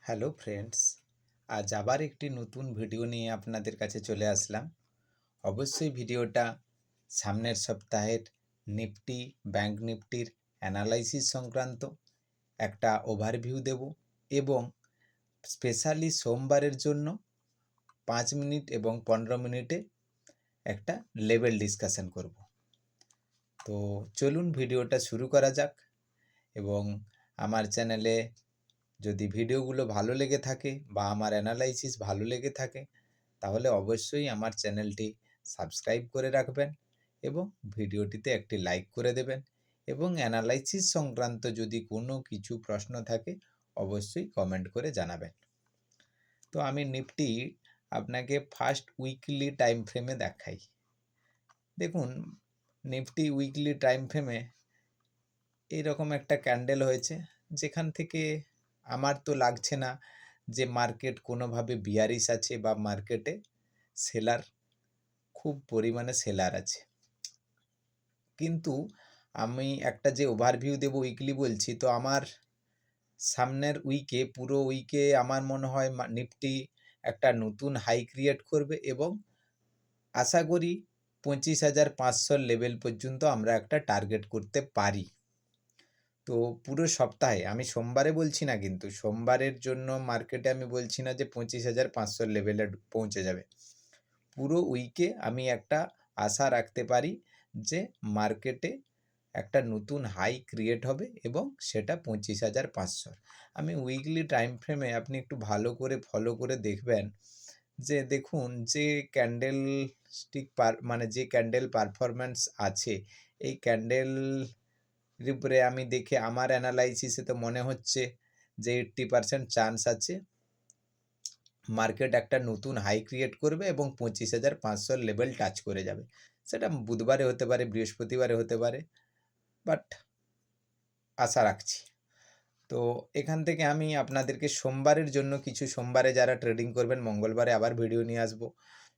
Hello friends, আজ আবার একটি নতুন ভিডিও নিয়ে আপনাদের কাছে চলে আসলাম। অবশ্যই ভিডিওটা সামনের সপ্তাহের নিফটি ব্যাংক নিফটির অ্যানালাইসিস সংক্রান্ত একটা ওভারভিউ দেব এবং স্পেশালি সোমবারের জন্য 5 মিনিট এবং 15 মিনিটে একটা লেভেল ডিসকাশন করব। তো চলুন ভিডিওটা শুরু করা যাক। এবং আমার চ্যানেলে যদি ভিডিওগুলো ভালো লেগে থাকে বা আমার অ্যানালাইসিস ভালো লেগে থাকে তাহলে অবশ্যই আমার চ্যানেলটি সাবস্ক্রাইব করে রাখবেন এবং ভিডিওটিতে একটি লাইক করে দেবেন এবং অ্যানালাইসিস সংক্রান্ত যদি কোনো কিছু প্রশ্ন থাকে অবশ্যই কমেন্ট করে জানাবেন। তো আমি নিফটি আপনাকে ফার্স্ট উইকলি টাইম ফ্রেমে দেখাই। দেখুন, নিফটি উইকলি টাইম ফ্রেমে এইরকম একটা ক্যান্ডেল হয়েছে, যেখান থেকে আমার তো লাগছে না যে মার্কেট কোনোভাবে বিয়ারিশ আছে বা মার্কেটে সেলার খুব পরিমাণে সেলার আছে। কিন্তু আমি একটা যে ওভারভিউ দেব উইকলি বলছি, তো আমার সামনের উইকে পুরো উইকে আমার মনে হয় নিফটি একটা নতুন হাই ক্রিয়েট করবে এবং আশা করি 25,500 লেভেল পর্যন্ত আমরা একটা টার্গেট করতে পারি। তো পুরো সপ্তাহে, আমি সোমবারে বলছি না, কিন্তু সোমবারের জন্য মার্কেটে আমি বলছি না যে 25,500 লেভেলে পৌঁছে যাবে। পুরো উইকে আমি একটা আশা রাখতে পারি যে মার্কেটে একটা নতুন হাই ক্রিয়েট হবে এবং সেটা 25,500। আমি উইকলি টাইম ফ্রেমে আপনি একটু ভালো করে ফলো করে দেখবেন যে দেখুন যে ক্যান্ডেল স্টিক মানে যে ক্যান্ডেল পারফরম্যান্স আছে, এই ক্যান্ডেল উপরে আমি দেখে আমার অ্যানালাইসিসে তো মনে হচ্ছে যে 80% চান্স আছে মার্কেট একটা নতুন হাই ক্রিয়েট করবে এবং 25,500 লেভেল টাচ করে যাবে। সেটা বুধবারে হতে পারে, বৃহস্পতিবারে হতে পারে, বাট আশা রাখছি। তো এখান থেকে আমি আপনাদেরকে সোমবারের জন্য কিছু, সোমবারে যারা ট্রেডিং করবেন, মঙ্গলবারে আবার ভিডিও নিয়ে আসব,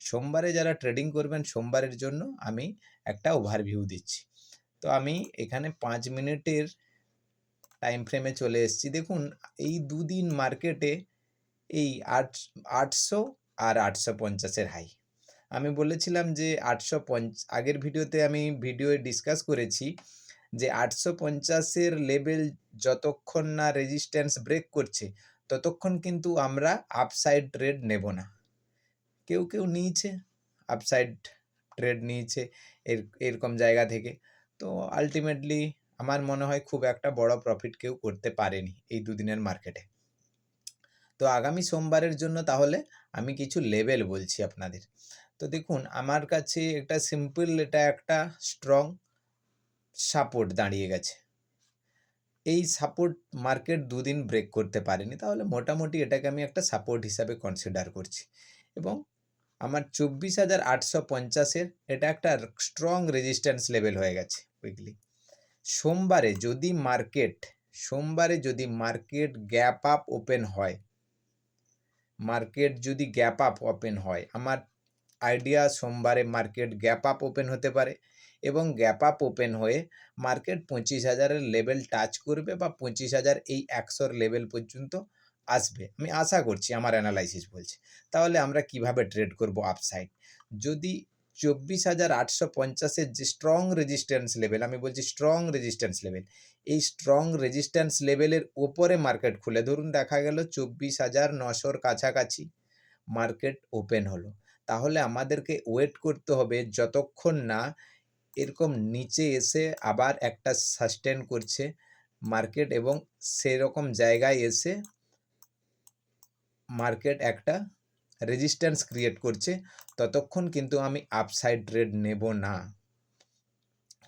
সোমবারে যারা ট্রেডিং করবেন সোমবারের জন্য আমি একটা ওভারভিউ দিচ্ছি। তো আমি এখানে 5 মিনিটের টাইম ফ্রেমে চলে এসেছি। দেখুন, এই দুদিন মার্কেটে এই 800 আর 850-এর হাই। আমি বলেছিলাম যে আগের ভিডিওতে আমি ডিসকাস করেছি যে 850-এর লেভেল যতক্ষণ না রেজিস্ট্যান্স ব্রেক করছে ততক্ষণ কিন্তু আমরা আপসাইড ট্রেড নেব না। কেউ কেউ নিয়েছে, আপসাইড ট্রেড নিয়েছে এরকম জায়গা থেকে। তো আলটিমেটলি আমার মনে হয় খুব একটা বড় প্রফিট কেউ করতে পারেনি এই দুদিনের মার্কেটে। তো আগামী সোমবারের জন্য তাহলে আমি কিছু লেভেল বলছি আপনাদের। তো দেখুন, আমার কাছে এটা সিম্পল, এটা একটা স্ট্রং সাপোর্ট দাঁড়িয়ে গেছে। এই সাপোর্ট মার্কেট দুদিন ব্রেক করতে পারেনি, তাহলে মোটামুটি এটাকে আমি একটা সাপোর্ট হিসাবে কনসিডার করছি। এবং আমার 24,850-এর এটা একটা স্ট্রং রেজিস্ট্যান্স লেভেল হয়ে গেছে উইকলি। সোমবারে যদি মার্কেট গ্যাপ আপ ওপেন হয়, আমার আইডিয়া সোমবারে মার্কেট গ্যাপ আপ ওপেন হতে পারে এবং গ্যাপ আপ ওপেন হয়ে মার্কেট 25,000-এর লেভেল টাচ করবে বা 25,000 এই 100-র লেভেল পর্যন্ত আসবে, আমি আশা করছি, আমার অ্যানালাইসিস বলছে। তাহলে আমরা কিভাবে ট্রেড করব আপসাইড? যদি 24,850-এর যে স্ট্রং রেজিস্ট্যান্স লেভেল, আমি বলছি স্ট্রং রেজিস্ট্যান্স লেভেল, এই স্ট্রং রেজিস্ট্যান্স লেভেলের ওপরে মার্কেট খুলে, ধরুন দেখা গেল 24,900-র কাছাকাছি মার্কেট ওপেন হলো, তাহলে আমাদেরকে ওয়েট করতে হবে যতক্ষণ না এরকম নিচে এসে আবার একটা সাস্টেন করছে মার্কেট এবং সেরকম জায়গায় এসে মার্কেট একটা রেজিস্ট্যান্স ক্রিয়েট করছে, ততক্ষণ কিন্তু আমি আপসাইড ট্রেড নেব না।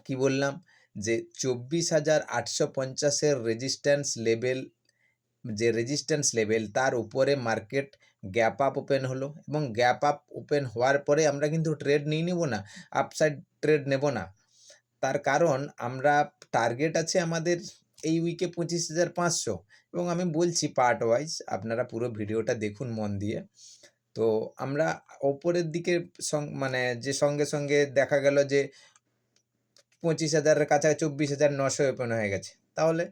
কি বললাম? যে 24,850-এর রেজিস্ট্যান্স লেভেল তার উপরে মার্কেট গ্যাপ আপ ওপেন হলো এবং গ্যাপ আপ ওপেন হওয়ার পরে আমরা কিন্তু ট্রেড নিয়ে নেব না, আপসাইড ট্রেড নেব না। তার কারণ আমরা টার্গেট আছে আমাদের এই উইকে 25,500 এবং আমি বলছি পার্ট ওয়াইজ, আপনারা পুরো ভিডিওটা দেখুন মন দিয়ে। তো আমরা ওপরের দিকে মানে যে সঙ্গে সঙ্গে দেখা গেল যে 25,000-এর কাছাকাছি 24,900 ওপেন হয়ে গেছে, তাহলে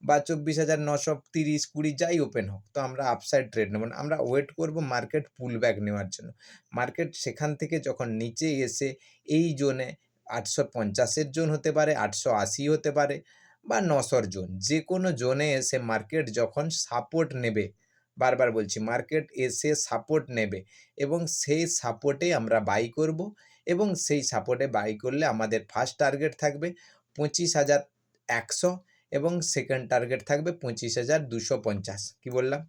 বা 24,930, 20 যাই ওপেন হোক, তো আমরা আপসাইড ট্রেড নেব না। আমরা ওয়েট করব মার্কেট পুল ব্যাক নেওয়ার জন্য। মার্কেট সেখান থেকে যখন নিচে এসে এই জোনে 850 এর জোন হতে পারে, 880 হতে পারে বা 900 র জোন। যেকোনো জোনে এসে মার্কেট যখন সাপোর্ট নেবে, বারবার বলছি মার্কেট এসে সাপোর্ট নেবে এবং সেই সাপোর্টে আমরা বাই করব এবং সেই সাপোর্টে বাই করলে আমাদের ফার্স্ট টার্গেট থাকবে 25,100 এবং সেকেন্ড টার্গেট থাকবে 25,250। কি বললাম?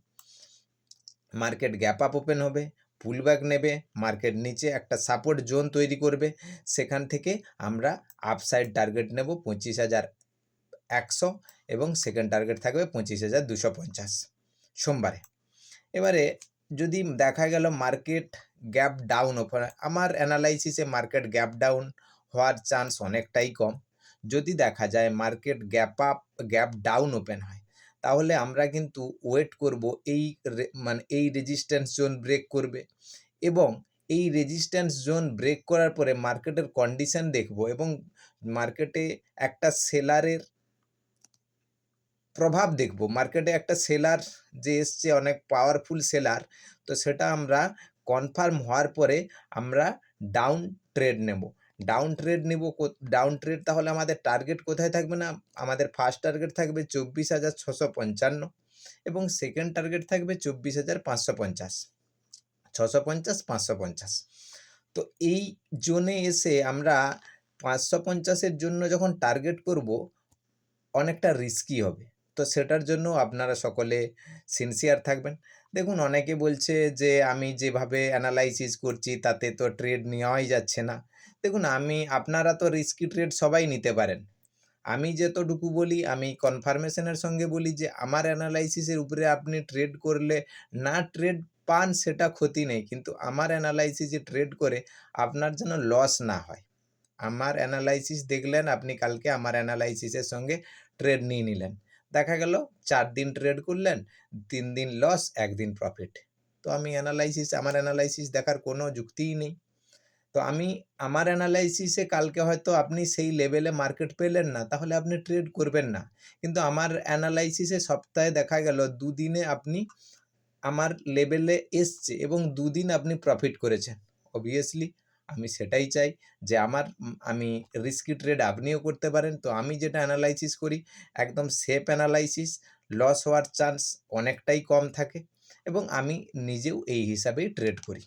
মার্কেট গ্যাপ আপ ওপেন হবে, পুল ব্যাক নেবে, মার্কেট নিচে একটা সাপোর্ট জোন তৈরি করবে, সেখান থেকে আমরা আপসাইড টার্গেট নেব 25,100 এবং সেকেন্ড টার্গেট থাকবে 25,250 সোমবারে। এবারে যদি দেখা গেল মার্কেট গ্যাপ ডাউন ওপেন, আমার অ্যানালাইসিসে মার্কেট গ্যাপ ডাউন হওয়ার চান্স অনেকটাই কম। যদি দেখা যায় মার্কেট গ্যাপ ডাউন ওপেন হয়, তাহলে আমরা কিন্তু ওয়েট করব এই রেজিস্ট্যান্স জোন ব্রেক করবে এবং এই রেজিস্ট্যান্স জোন ব্রেক করার পরে মার্কেটের কন্ডিশন দেখব এবং মার্কেটে একটা সেলারের প্রভাব দেখব। মার্কেটে একটা সেলার যে এসছে, অনেক পাওয়ারফুল সেলার, তো সেটা আমরা কনফার্ম হওয়ার পরে আমরা ডাউন ট্রেড নেব। ডাউন ট্রেড তাহলে আমাদের টার্গেট কোথায় থাকবে? না, আমাদের ফার্স্ট টার্গেট থাকবে 24,655 এবং সেকেন্ড টার্গেট থাকবে 24,550, 650, 550। তো এই জোনে এসে আমরা 550-এর জন্য যখন টার্গেট করব, অনেকটা রিস্কি হবে। তো সেটার জন্য আপনারা সকলে সিনসিয়ার থাকবেন। দেখুন, অনেকে বলছে যে আমি যেভাবে অ্যানালাইসিস করছি তাতে তো ট্রেড নেওয়াই যাচ্ছে না। দেখুন, আপনারা তো রিস্কি ট্রেড সবাই নিতে পারেন। আমি যতটুকু বলি, আমি কনফার্মেশনের সঙ্গে বলি যে আমার অ্যানালাইসিসের উপরে আপনি ট্রেড করলে ট্রেড পান সেটা ক্ষতি নেই, কিন্তু আমার অ্যানালাইসিসে ট্রেড করে আপনার যেন লস না হয়। আমার অ্যানালাইসিস দেখলেন, আপনি কালকে আমার অ্যানালাইসিসের সঙ্গে ট্রেড নিয়ে নিলেন। দেখা গেল 4 দিন ট্রেড করলেন, 3 দিন লস, 1 দিন প্রফিট। তো আমার অ্যানালাইসিস দেখার কোনো যুক্তিই নেই। তো আমার অ্যানালাইসিসে কালকে হয়তো আপনি সেই লেভেলে মার্কেট পেলেন না, তাহলে আপনি ট্রেড করবেন না। কিন্তু আমার অ্যানালাইসিসে সপ্তাহে দেখা গেল 2 দিনে আপনি আমার লেভেলে এসছে এবং 2 দিন আপনি প্রফিট করেছেন। অবভিয়াসলি আমি সেটাই চাই যে আমি রিস্কি ট্রেড আপনিও করতে পারেন। তো আমি যেটা অ্যানালাইসিস করি, একদম সেফ অ্যানালাইসিস, লস হওয়ার চান্স অনেকটাই কম থাকে এবং আমি নিজেও এই হিসাবেই ট্রেড করি।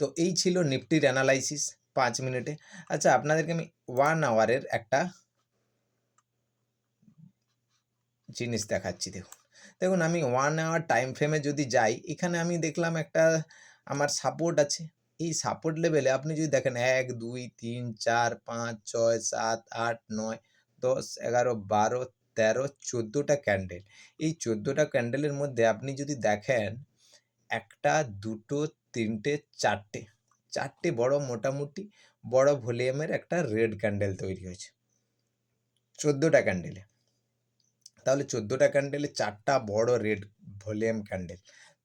তো এই ছিল নিফটির অ্যানালাইসিস 5 মিনিটে। আচ্ছা, আপনাদেরকে আমি 1 আওয়ারের একটা জিনিস দেখাচ্ছি। দেখুন, আমি 1 আওয়ার টাইম ফ্রেমে যদি যাই, এখানে আমি দেখলাম একটা আমার সাপোর্ট আছে। এই সাপোর্ট লেভেলে আপনি যদি দেখেন 1, 2, 3, 4, 5, 6, 7, 8, 9, 10, 11, 12, 13, 14টা ক্যান্ডেল। এই 14টা ক্যান্ডেলের মধ্যে আপনি যদি দেখেন 1টা, 2টো, 3টে, 4টে মোটামুটি বড় ভলিউমের একটা রেড ক্যান্ডেল তৈরি হয়েছে 14টা ক্যান্ডেলে। তাহলে 14টা ক্যান্ডেলে 4টা বড় রেড ভলিউম ক্যান্ডেল।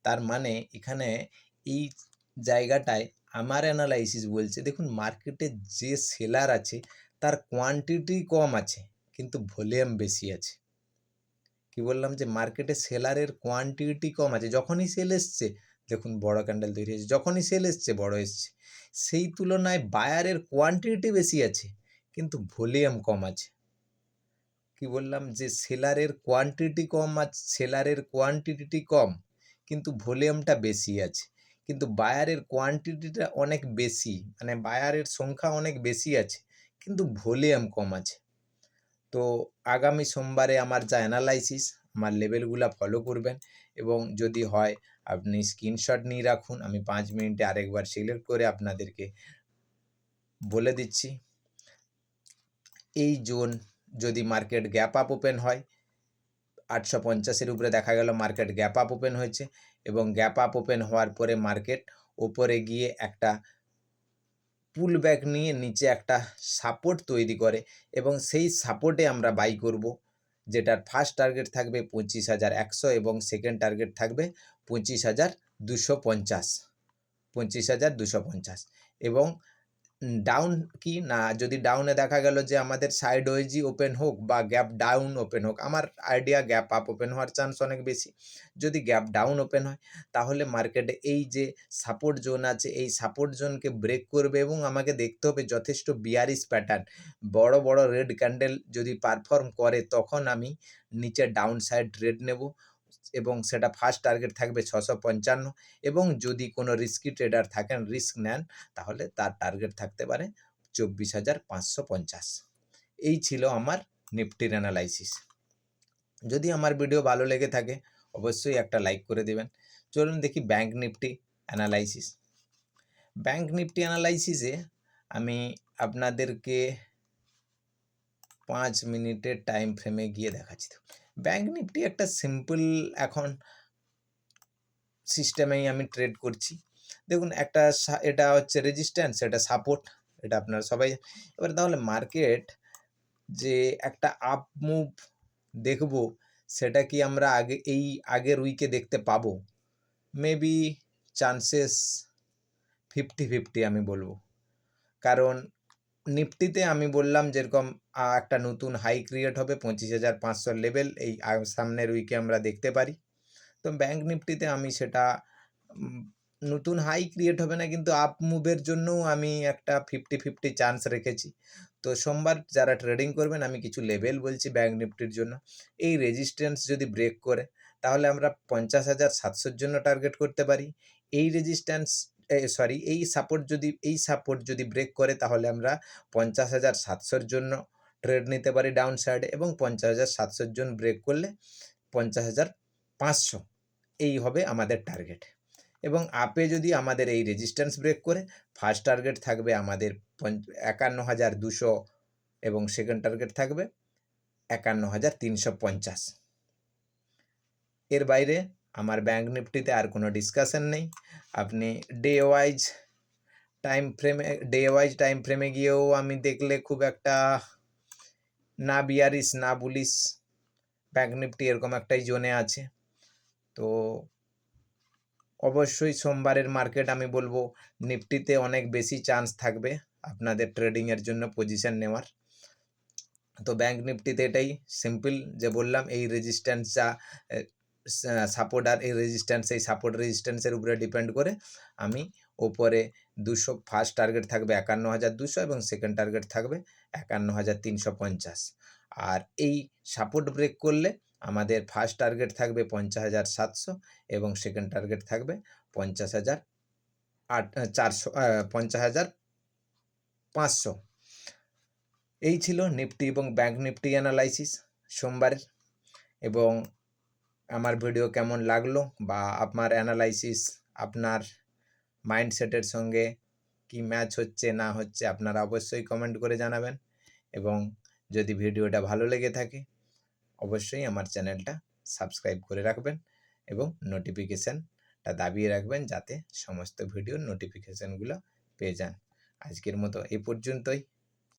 তার মানে এখানে এই জায়গাটায় আমার অ্যানালাইসিস বলছে, দেখুন মার্কেটে যে সেলার আছে তার কোয়ান্টিটি কম আছে কিন্তু ভলিউম বেশি আছে। কি বললাম? যে মার্কেটে সেলারের কোয়ান্টিটি কম আছে। যখনই সেল এসছে, দেখুন বড় ক্যান্ডেল তৈরি হয়েছে, যখনই সেল এসছে বড় এসছে। সেই তুলনায় বায়ারের কোয়ান্টিটি বেশি আছে কিন্তু ভলিউম কম আছে। কি বললাম? যে সেলারের কোয়ান্টিটি কম কিন্তু ভলিউমটা বেশি আছে, কিন্তু বায়ারের কোয়ান্টিটিটা অনেক বেশি, মানে বায়ারের সংখ্যা অনেক বেশি আছে কিন্তু ভলিউম কম আছে। তো আগামী সোমবারে আমার যা অ্যানালাইসিস, আমার লেভেলগুলা ফলো করবেন এবং যদি হয় আপনি স্ক্রিনশট নিয়ে রাখুন। আমি 5 মিনিটে আরেকবার সিলেক্ট করে আপনাদেরকে বলে দিচ্ছি। এই জোন যদি মার্কেট গ্যাপ আপ ওপেন হয়, 850-এর উপরে দেখা গেল মার্কেট গ্যাপ আপ ওপেন হয়েছে এবং গ্যাপ আপ ওপেন হওয়ার পরে মার্কেট ওপরে গিয়ে একটা পুল ব্যাক নিয়ে নিচে একটা সাপোর্ট তৈরি করে এবং সেই সাপোর্টে আমরা বাই করব, যেটার ফার্স্ট টার্গেট থাকবে 25,100 এবং সেকেন্ড টার্গেট থাকবে 25,250 এবং ডাউন কি না, যদি ডাউনে দেখা গেল যে আমাদের সাইডওয়েজই ওপেন হোক বা গ্যাপ ডাউন ওপেন হোক, আমার আইডিয়া গ্যাপ আপ ওপেন হওয়ার চান্স অনেক বেশি। যদি গ্যাপ ডাউন ওপেন হয় তাহলে মার্কেটে এই যে সাপোর্ট জোন আছে এই সাপোর্ট জোনকে ব্রেক করবে এবং আমাকে দেখতে হবে যথেষ্ট বিয়ারিশ প্যাটার্ন, বড় বড় রেড ক্যান্ডেল যদি পারফর্ম করে তখন আমি নিচে ডাউন সাইড ট্রেড নেব এবং সেটা ফার্স্ট টার্গেট থাকবে 655 এবং যদি কোনো রিস্কি ট্রেডার থাকেন, রিস্ক নেন, তাহলে তার টার্গেট থাকতে পারে 24,550। এই ছিল আমার নিফটির অ্যানালাইসিস। যদি আমার ভিডিও ভালো লেগে থাকে অবশ্যই একটা লাইক করে দেবেন। চলুন দেখি bank nifty analysis. Bank nifty অ্যানালাইসিসে আমি আপনাদেরকে 5 মিনিটের টাইম ফ্রেমে গিয়ে দেখাচ্ছি। ব্যাঙ্ক নিফটি একটা সিম্পল এখন সিস্টেমেই আমি ট্রেড করছি। দেখুন একটা এটা হচ্ছে রেজিস্ট্যান্স, এটা সাপোর্ট, এটা আপনারা সবাই। এবার তাহলে মার্কেট যে একটা আপ মুভ দেখব, সেটা কি আমরা আগের উইকে দেখতে পাবো? মেবি চান্সেস 50-50 আমি বলবো। কারণ নিফটিতে আমি বললাম যেরকম একটা নতুন হাই ক্রিয়েট হবে 25,500 লেভেল এই সামনের উইকে আমরা দেখতে পারি। তো ব্যাঙ্ক নিফটিতে আমি সেটা নতুন হাই ক্রিয়েট হবে না, কিন্তু আপ মুভের জন্যও আমি একটা 50-50 চান্স রেখেছি। তো সোমবার যারা ট্রেডিং করবেন আমি কিছু লেভেল বলছি ব্যাঙ্ক নিফটির জন্য। এই রেজিস্ট্যান্স যদি ব্রেক করে তাহলে আমরা 50,700 জন্য টার্গেট করতে পারি। এই রেজিস্ট্যান্স এই সাপোর্ট যদি ব্রেক করে তাহলে আমরা 50,700 জন্য ট্রেড নিতে পারি ডাউন সাইডে এবং 50,700 জন ব্রেক করলে 50,500 এই হবে আমাদের টার্গেট। এবং আপে যদি আমাদের এই রেজিস্ট্যান্স ব্রেক করে ফার্স্ট টার্গেট থাকবে আমাদের 51,200 এবং সেকেন্ড টার্গেট থাকবে 51,350। এর বাইরে আমার ব্যাঙ্ক নিফটিতে আর কোনো ডিসকাশন নেই। আপনি ডে ওয়াইজ টাইম ফ্রেমে গিয়েও আমি দেখলে খুব একটা না বিয়ারিশ না বুলিশ, ব্যাঙ্ক নিফটি এরকম একটাই জোনে আছে। তো অবশ্যই সোমবারের মার্কেট আমি বলবো নিফটিতে অনেক বেশি চান্স থাকবে আপনাদের ট্রেডিংয়ের জন্য পজিশন নেওয়ার। তো ব্যাঙ্ক নিফটিতে এটাই সিম্পল যে বললাম, এই রেজিস্ট্যান্স যা সাপোর্ট আর এই সাপোর্ট রেজিস্ট্যান্সের উপরে ডিপেন্ড করে আমি ওপরে 200 ফার্স্ট টার্গেট থাকবে 51,200 এবং সেকেন্ড টার্গেট থাকবে 51,350। আর এই সাপোর্ট ব্রেক করলে আমাদের ফার্স্ট টার্গেট থাকবে 50,700 এবং সেকেন্ড টার্গেট থাকবে 50,500। এই ছিল নিফটি এবং ব্যাঙ্ক নিফটি অ্যানালাইসিস সোমবারের। এবং আমার ভিডিও কেমন লাগলো বা আপনার অ্যানালাইসিস আপনার মাইন্ডসেটের সঙ্গে কি ম্যাচ হচ্ছে না হচ্ছে আপনারা অবশ্যই কমেন্ট করে জানাবেন। এবং যদি ভিডিওটা ভালো লেগে থাকে অবশ্যই আমার চ্যানেলটা সাবস্ক্রাইব করে রাখবেন এবং নোটিফিকেশানটা দাবিয়ে রাখবেন যাতে সমস্ত ভিডিওর নোটিফিকেশানগুলো পেয়ে যান। আজকের মতো এই পর্যন্তই।